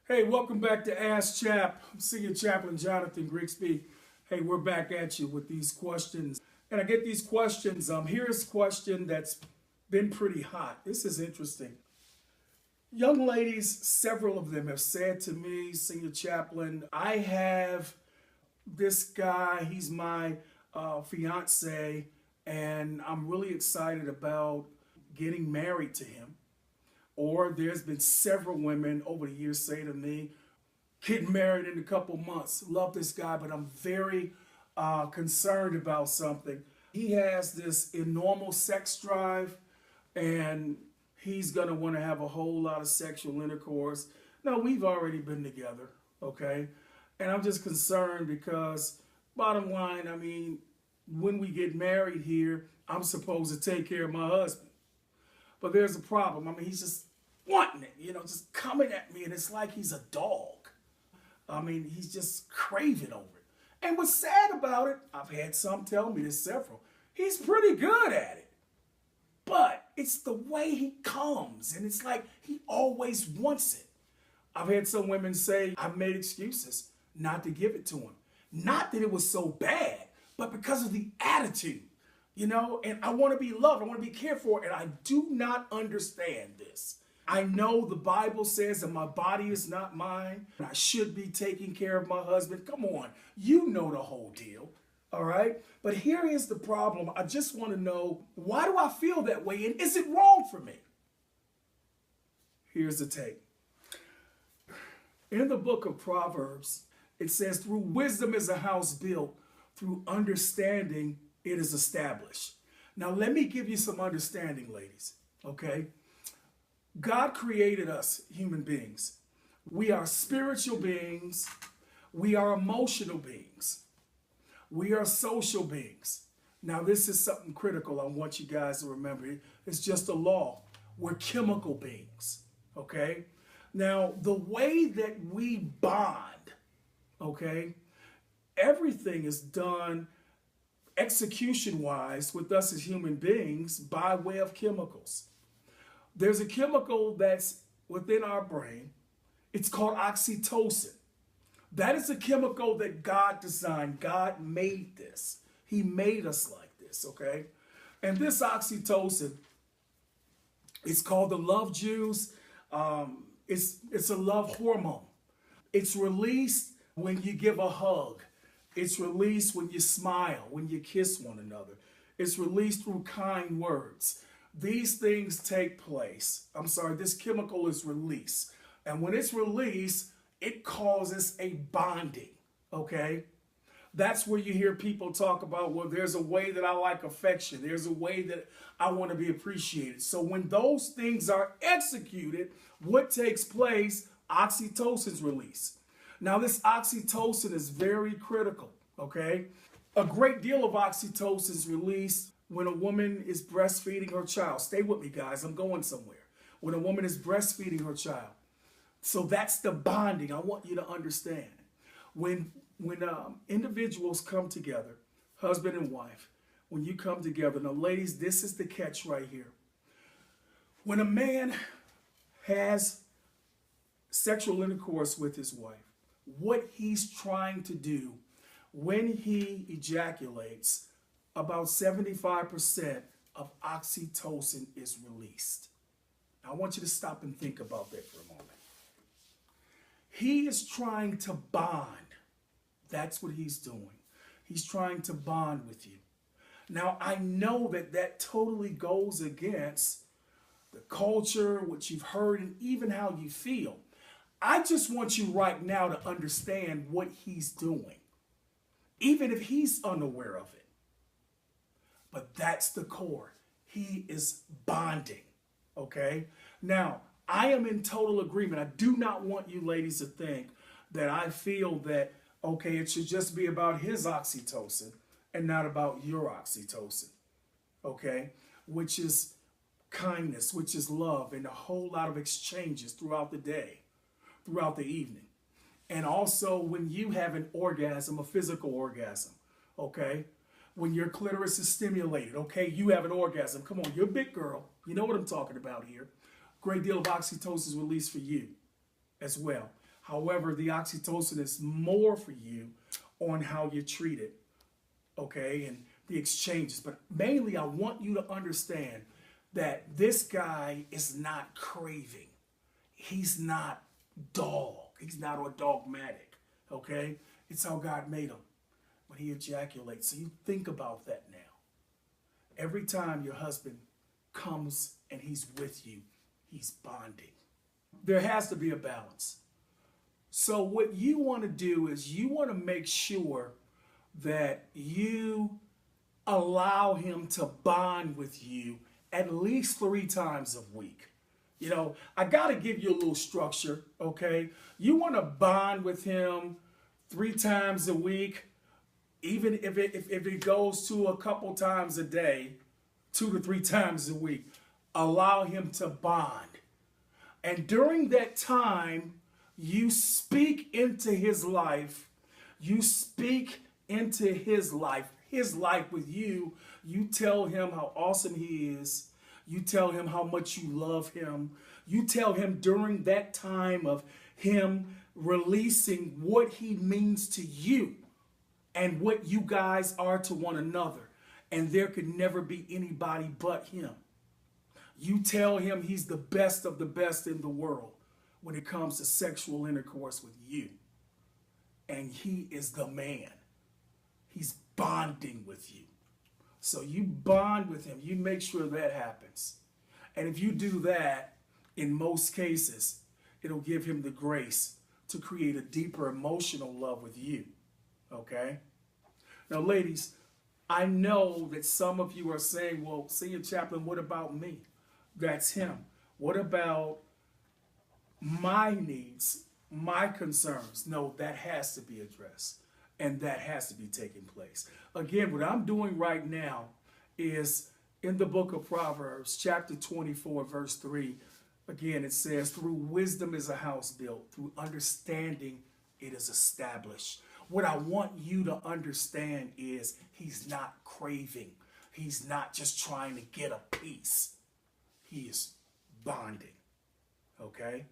Hey, welcome back to Ask Chap. I'm Senior Chaplain Jonathan Grigsby. Hey, we're back at you with these questions. And I get these questions. Here's a question that's been pretty hot. This is interesting. Young ladies, several of them have said to me, Senior Chaplain, I have this guy, he's my fiance, and I'm really excited about getting married to him. Or there's been several women over the years say to me, getting married in a couple months, love this guy, but I'm very concerned about something. He has this enormous sex drive and he's gonna wanna have a whole lot of sexual intercourse. Now, we've already been together, okay? And I'm just concerned because, bottom line, I mean, when we get married here, I'm supposed to take care of my husband. But there's a problem. I mean, he's just wanting it, just coming at me, and it's like he's a dog. I mean, he's just craving over it. And what's sad about it, I've had some tell me this several, he's pretty good at it. But it's the way he comes, and it's like he always wants it. I've had some women say I've made excuses not to give it to him. Not that it was so bad, but because of the attitude. And I want to be loved, I want to be cared for, and I do not understand this. I know the Bible says that my body is not mine, and I should be taking care of my husband. Come on, you know the whole deal, all right? But here is the problem. I just want to know, why do I feel that way, and is it wrong for me? Here's the take. In the book of Proverbs, it says, through wisdom is a house built, through understanding it is established. Now, let me give you some understanding, ladies, okay? God created us, human beings. We are spiritual beings. We are emotional beings. We are social beings. Now, this is something critical I want you guys to remember. It's just a law. We're chemical beings, okay? Now, the way that we bond, okay, everything is done execution-wise with us as human beings by way of chemicals. There's a chemical that's within our brain. It's called oxytocin. That is a chemical that God designed. God made this. He made us like this, okay? And this oxytocin, it's called the love juice. It's a love hormone. It's released when you give a hug. It's released when you smile, when you kiss one another. It's released through kind words. These things take place. This chemical is released. And when it's released, it causes a bonding, okay? That's where you hear people talk about, well, there's a way that I like affection. There's a way that I want to be appreciated. So when those things are executed, what takes place? Oxytocin's released. Now, this oxytocin is very critical, okay? A great deal of oxytocin is released when a woman is breastfeeding her child. Stay with me, guys. I'm going somewhere. When a woman is breastfeeding her child. So that's the bonding. I want you to understand. When individuals come together, husband and wife, when you come together, now, ladies, this is the catch right here. When a man has sexual intercourse with his wife, what he's trying to do when he ejaculates, about 75% of oxytocin is released. Now, I want you to stop and think about that for a moment. He is trying to bond. That's what he's doing. He's trying to bond with you. Now, I know that that totally goes against the culture, what you've heard, and even how you feel. I just want you right now to understand what he's doing, even if he's unaware of it. But that's the core. He is bonding, okay? Now, I am in total agreement. I do not want you ladies to think that I feel that, okay, it should just be about his oxytocin and not about your oxytocin, okay? Which is kindness, which is love, and a whole lot of exchanges throughout the day, throughout the evening. And also when you have an orgasm, a physical orgasm, okay? When your clitoris is stimulated, okay, you have an orgasm. Come on, you're a big girl. You know what I'm talking about here. Great deal of oxytocin is released for you as well. However, the oxytocin is more for you on how you're treated, okay, and the exchanges. But mainly, I want you to understand that this guy is not craving. He's not dog. He's not or dogmatic, okay? It's how God made him. But he ejaculates. So you think about that now. Every time your husband comes and he's with you, he's bonding. There has to be a balance. So what you want to do is you want to make sure that you allow him to bond with you at least 3 times a week. You know, I got to give you a little structure, okay? You want to bond with him 3 times a week, even if it goes to a couple times a day, 2 to 3 times a week. Allow him to bond. And during that time, you speak into his life. You speak into his life with you. You tell him how awesome he is. You tell him how much you love him. You tell him during that time of him releasing what he means to you and what you guys are to one another. And there could never be anybody but him. You tell him he's the best of the best in the world when it comes to sexual intercourse with you. And he is the man. He's bonding with you. So you bond with him. You make sure that happens. And if you do that, in most cases, it'll give him the grace to create a deeper emotional love with you. Okay? Now, ladies, I know that some of you are saying, well, Senior Chaplain, what about me? That's him. What about my needs, my concerns? No, that has to be addressed. And that has to be taking place. Again, what I'm doing right now is in the book of Proverbs, chapter 24, verse 3. Again, it says, through wisdom is a house built. Through understanding, it is established. What I want you to understand is he's not craving. He's not just trying to get a piece. He is bonding. Okay?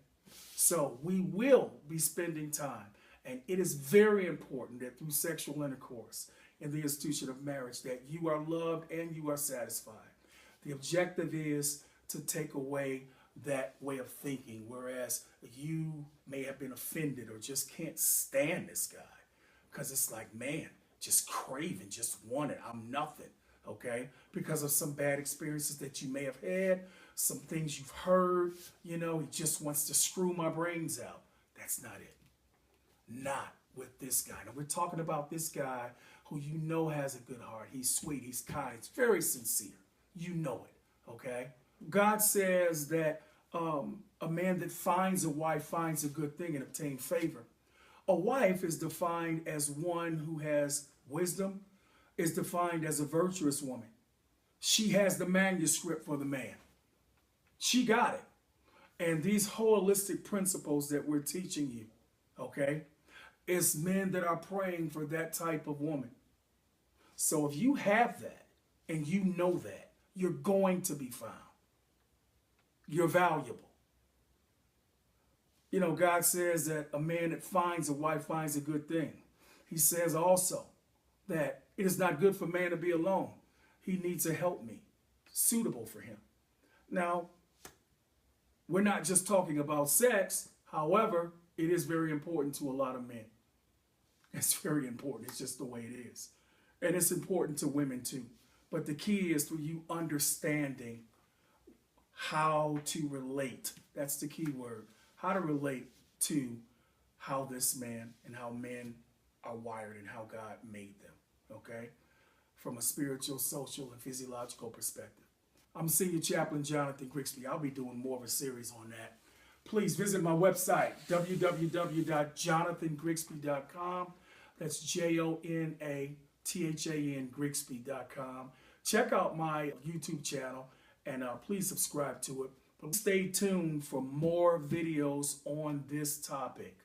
So we will be spending time. And it is very important that through sexual intercourse in the institution of marriage that you are loved and you are satisfied. The objective is to take away that way of thinking, whereas you may have been offended or just can't stand this guy because it's like, man, just craving, just want it. I'm nothing, okay? Because of some bad experiences that you may have had, some things you've heard, you know, he just wants to screw my brains out. That's not it. Not with this guy. Now, we're talking about this guy who you know has a good heart. He's sweet. He's kind. He's very sincere. You know it, okay? God says that a man that finds a wife finds a good thing and obtains favor. A wife is defined as one who has wisdom, is defined as a virtuous woman. She has the manuscript for the man. She got it. And these holistic principles that we're teaching you, okay, is men that are praying for that type of woman. So if you have that and you know that, you're going to be found. You're valuable. You know, God says that a man that finds a wife finds a good thing. He says also that it is not good for man to be alone. He needs a helpmeet suitable for him. Now, we're not just talking about sex. However, it is very important to a lot of men. It's very important. It's just the way it is. And it's important to women too. But the key is through you understanding how to relate. That's the key word. How to relate to how this man and how men are wired and how God made them. Okay? From a spiritual, social, and physiological perspective. I'm Senior Chaplain Jonathan Grigsby. I'll be doing more of a series on that. Please visit my website, www.jonathangrigsby.com. That's JONATHAN Grigsby.com. Check out my YouTube channel and please subscribe to it. But stay tuned for more videos on this topic.